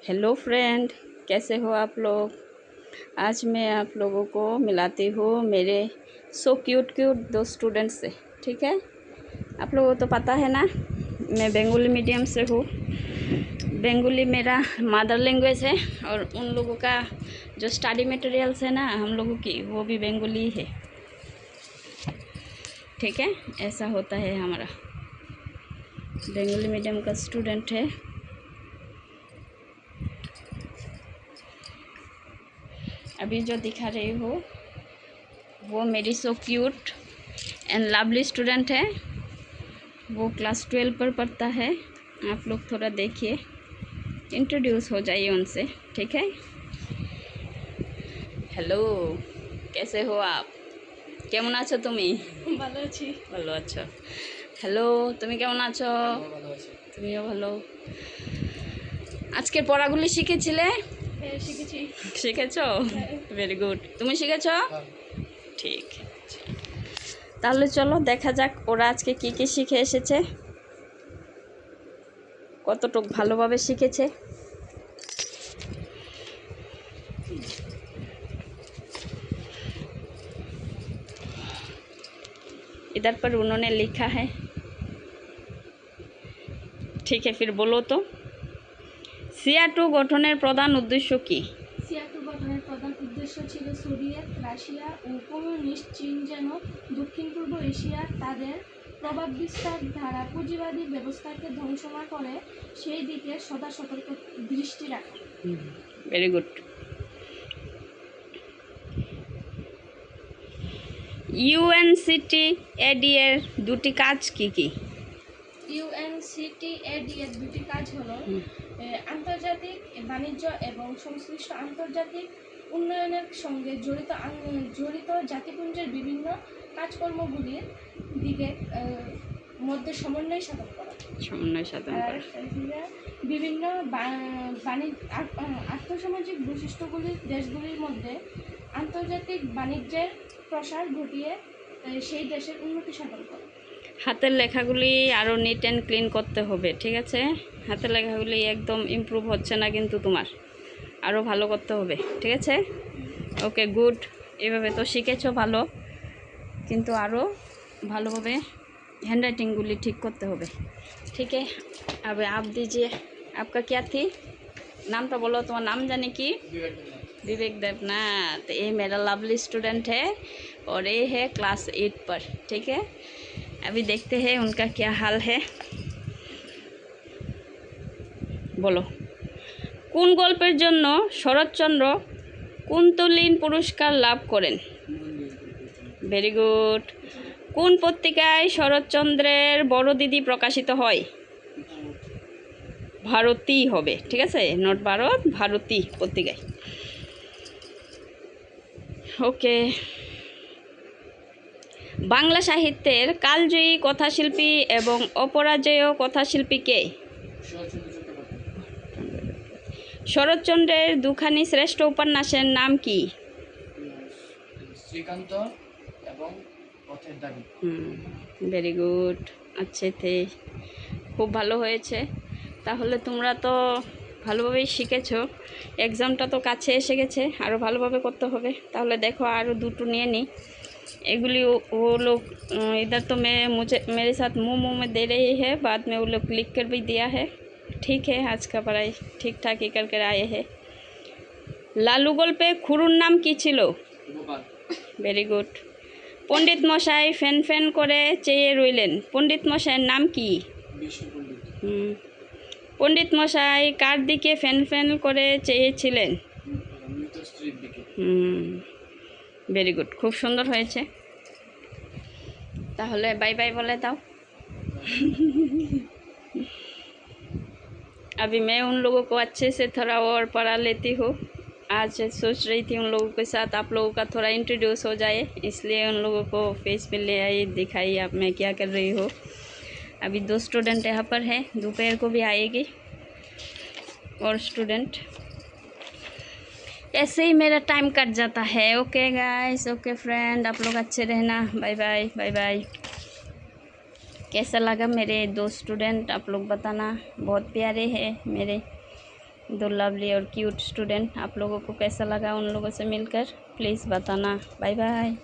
Hello friend, कैसे हो आप लोग। आज मैं आप लोगों को मिलाती हूँ मेरे सो क्यूट दो स्टूडेंट्स से। ठीक है, आप लोगों को तो पता है ना, मैं बंगाली मीडियम से हूँ। बंगाली मेरा मदर लैंग्वेज है और उन लोगों का जो स्टडी मटेरियल्स है ना हम लोगों की, वो भी बंगाली है। ठीक है, ऐसा होता है। हमारा बंगाली मीडियम का स्टूडेंट है। अभी जो दिखा रही हो वो मेरी so cute and lovely student है। वो क्लास 12 पर पढ़ता है। आप लोग थोड़ा देखिए, इंट्रोड्यूस हो जाइए उनसे। ठीक है। हेलो, कैसे हो आप? কেমন আছো তুমি? ভালো আছি। ভালো আছো। হ্যালো, তুমি কেমন আছো? ভালো আছি। তুমিও ভালো। আজকের পড়াগুলি শিখেছিলে? হ্যাঁ, শিখেছি। শিখেছো? হ্যাঁ। Very good. তুমি শিখেছো? হ্যাঁ। ঠিক আছে, তাহলে চলো দেখা যাক ওরা আজকে কি কি শিখে এসেছে, কতটুকু ভালোভাবে শিখেছে। इधर पर उन्होंने लिखा है। ठीक है, फिर बोलो तो। সিয়াটু গঠনের প্রধান উদ্দেশ্য কি? সিয়াটু গঠনের প্রধান উদ্দেশ্য ছিল সোভিয়েত রাশিয়া ও কমিউনিস্ট চীন যেন দক্ষিণ পূর্ব এশিয়ার তাদের প্রভাব বিস্তার দ্বারা পুঁজিবাদী ব্যবস্থাকে ধ্বংস না করে সেই দিকে সদা সতর্ক দৃষ্টি রাখা। Very good. ইউএনসিটিএডি এর দুটি কাজ কি কি? ইউএনসিটিএডি এর দুটি কাজ হলো আন্তর্জাতিক বাণিজ্য এবং সংশ্লিষ্ট আন্তর্জাতিক উন্নয়নের সঙ্গে জড়িত জাতিপুঞ্জের বিভিন্ন কাজকর্মগুলির দিকে মধ্যে সমন্বয় সাধন করা। বিভিন্ন আর্থসামাজিক বৈশিষ্ট্যগুলির দেশগুলির মধ্যে আন্তর্জাতিক বাণিজ্যের প্রসার ঘটিয়ে সেই দেশের উন্নতি সাধন করা। হাতের লেখাগুলি আরও নিট অ্যান্ড ক্লিন করতে হবে। ঠিক আছে, হাতের লেখাগুলি একদম ইমপ্রুভ হচ্ছে না, কিন্তু তোমার আরও ভালো করতে হবে। ঠিক আছে, ওকে গুড। এভাবে তো শিখেছো ভালো, কিন্তু আরও ভালোভাবে হ্যান্ডরাইটিংগুলি ঠিক করতে হবে। ठीक है, अब आप दीजिए। आपका क्या थी? नाम तो बोलो। तुम्हारा नाम जाने की? विवेक देवनाथ। ये मेरा लवली स्टूडेंट है और ये है क्लास 8 पर। ठीक है, अभी देखते हैं उनका क्या हाल है। बोलो। কোন গল্পের জন্য শরৎচন্দ্র কুন্তলিন পুরস্কার লাভ করেন? Very good. কোন পত্রিকায় শরৎচন্দ্রের বড় দিদি প্রকাশিত হয়? ভারতী হবে। ঠিক আছে, নট ভারত, ভারতী পত্রিকায়। ওকে। বাংলা সাহিত্যের কালজয়ী কথাশিল্পী এবং অপরাজেয় কথাশিল্পী কে? শরৎচন্দ্রের দুখানি শ্রেষ্ঠ উপন্যাসের নাম কি? শ্রীকান্ত এবং পথের দাবি। ভেরি গুড, আচ্ছা থে, খুব ভালো হয়েছে। তাহলে তোমরা তো ভালোভাবেই শিখেছো। এক্সামটা তো কাছে এসে গেছে, আরও ভালোভাবে করতে হবে। তাহলে দেখো আরও দুটো নিয়ে নিই। एगुली वो लोग इधर तो मैं मुझे मेरे साथ मुंह में दे रही है, बाद में वो लोग लिख कर भी दिया है। ठीक है, आज का पढ़ाई ठीक ठाक ही कर आए हैं। लालू गल्पे खुरुर नाम की छिलो? Very good. पंडित मशाई फैन फैन करे चेये रइलेन, पंडित मशाइर नाम की? पंडित मशाई कार दिके फैन फैन करे চেয়েছিলেন? वेरी गुड, खूब सुंदर হয়েছে। তাহলে বাই বাই बोले दाओ। अभी मैं उन लोगों को अच्छे से थोड़ा और पढ़ा लेती हूँ। आज सोच रही थी उन लोगों के साथ आप लोगों का थोड़ा इंट्रोड्यूस हो जाए, इसलिए उन लोगों को फेस पे ले आई, दिखाई आप मैं क्या कर रही हूँ। अभी 2 स्टूडेंट यहाँ पर हैं, दोपहर को भी आएगी और स्टूडेंट। ऐसे ही मेरा टाइम कट जाता है। ओके गाइस, ओके फ्रेंड, आप लोग अच्छे रहना। Bye bye, bye bye. कैसा लगा मेरे 2 स्टूडेंट, आप लोग बताना। बहुत प्यारे हैं मेरे। दो लवली और क्यूट स्टूडेंट। आप लोगों को कैसा लगा उन लोगों से मिलकर, प्लीज़ बताना। Bye bye.